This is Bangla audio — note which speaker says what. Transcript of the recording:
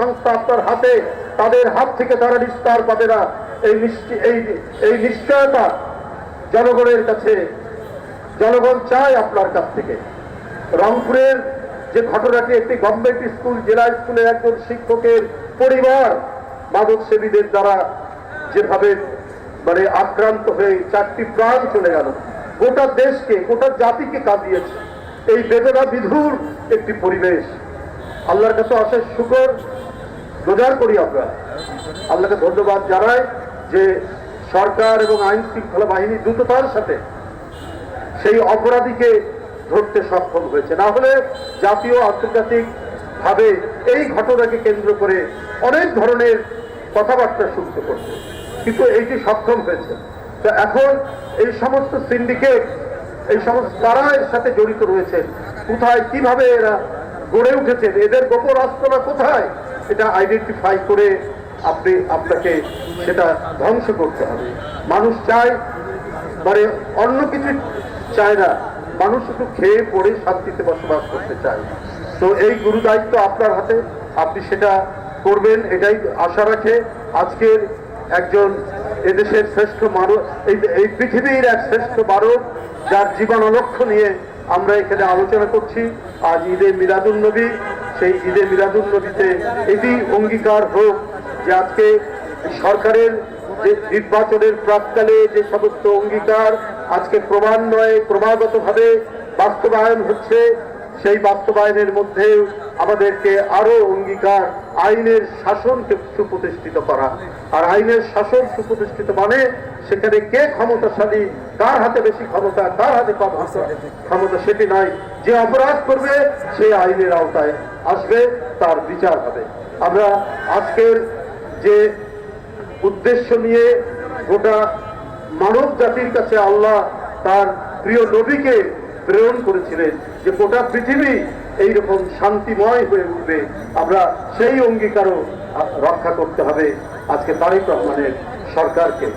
Speaker 1: সংস্থা আপনার হাতে, তাদের হাত থেকে তারা নিস্তার পাবে না। এই নিশ্চয়তা জনগণের কাছে, জনগণ চায় আপনার কাছ থেকে। রংপুরের যে ঘটনাটি, একটি গভর্নমেন্ট স্কুল, জেলা স্কুলের একজন শিক্ষকের পরিবার মাদক সেবীদের দ্বারা যেভাবে আক্রান্ত হয়ে 4টি প্রাণ চলে গেল, গোটা দেশকে, গোটা জাতিকে কাঁদিয়েছে। এই বেদনা বিধুর একটি পরিবেশ। আল্লাহর কাছে অশেষ শুকর গুজার করি, আমরা আল্লাহকে ধন্যবাদ জানাই যে সরকার এবং আইন শৃঙ্খলা বাহিনী দ্রুততার সাথে সেই অপরাধীকে ধরতে সক্ষম হয়েছে। না হলে জাতীয় আন্তর্জাতিক ভাবে এই ঘটনাকে কেন্দ্র করে অনেক ধরনের কথাবার্তা শুনতে করছে, কিন্তু এইটি সক্ষম হয়েছে। তো এখন এই সমস্ত সিন্ডিকেট, এই সমস্ত কারা এর সাথে জড়িত রয়েছে, কোথায় কিভাবে এরা গড়ে উঠেছে, এদের গোপন আস্তনা কোথায়, এটা আইডেন্টিফাই করে আপনাকে সেটা ধ্বংস করতে হবে। মানুষ চায় অন্য কিছু চায় না, মানুষ শুধু খেয়ে পড়ে শান্তিতে বসবাস করতে চায়। তো এই গুরু দায়িত্ব আপনার হাতে, আপনি সেটা করবেন এটাই আশা রাখে। আজকের একজন এদেশের শ্রেষ্ঠ মানব, এই পৃথিবীর এক শ্রেষ্ঠ মানব, যার জীবন লক্ষ্য নিয়ে আমরা এখানে আলোচনা করছি। আজ ঈদে মিলাদুন নবী, সেই ঈদে মিলাদুন নবীতে এটি অঙ্গীকার হোক যে আজকে সরকারের যে নির্বাচনের প্রাক্কালে যে সমস্ত অঙ্গীকার আজকে ক্রমান্বয়ে ক্রমাগতভাবে বাস্তবায়ন হচ্ছে, সেই বাস্তবায়নের মধ্যে আমাদেরকে আরো অঙ্গীকার আইনের শাসনকে সুপ্রতিষ্ঠিত করা। আর আইনের শাসন সুপ্রতিষ্ঠিত মানে সেখানে কে ক্ষমতাশালী, কার হাতে বেশি ক্ষমতা, কার হাতে কম ক্ষমতা সেটি নয়। যে অপরাধ করবে সে আইনের আওতায় আসবে, তার বিচার হবে। আমরা আজকের যে উদ্দেশ্য নিয়ে গোটা মানব জাতির কাছে আল্লাহ তার প্রিয় নবীকে প্রেরণ করেছিলেন যে গোটা পৃথিবী এইরকম শান্তিময় হয়ে উঠবে, আমরা সেই অঙ্গীকারও রক্ষা করতে হবে আজকে তারেক রহমানের সরকারকে।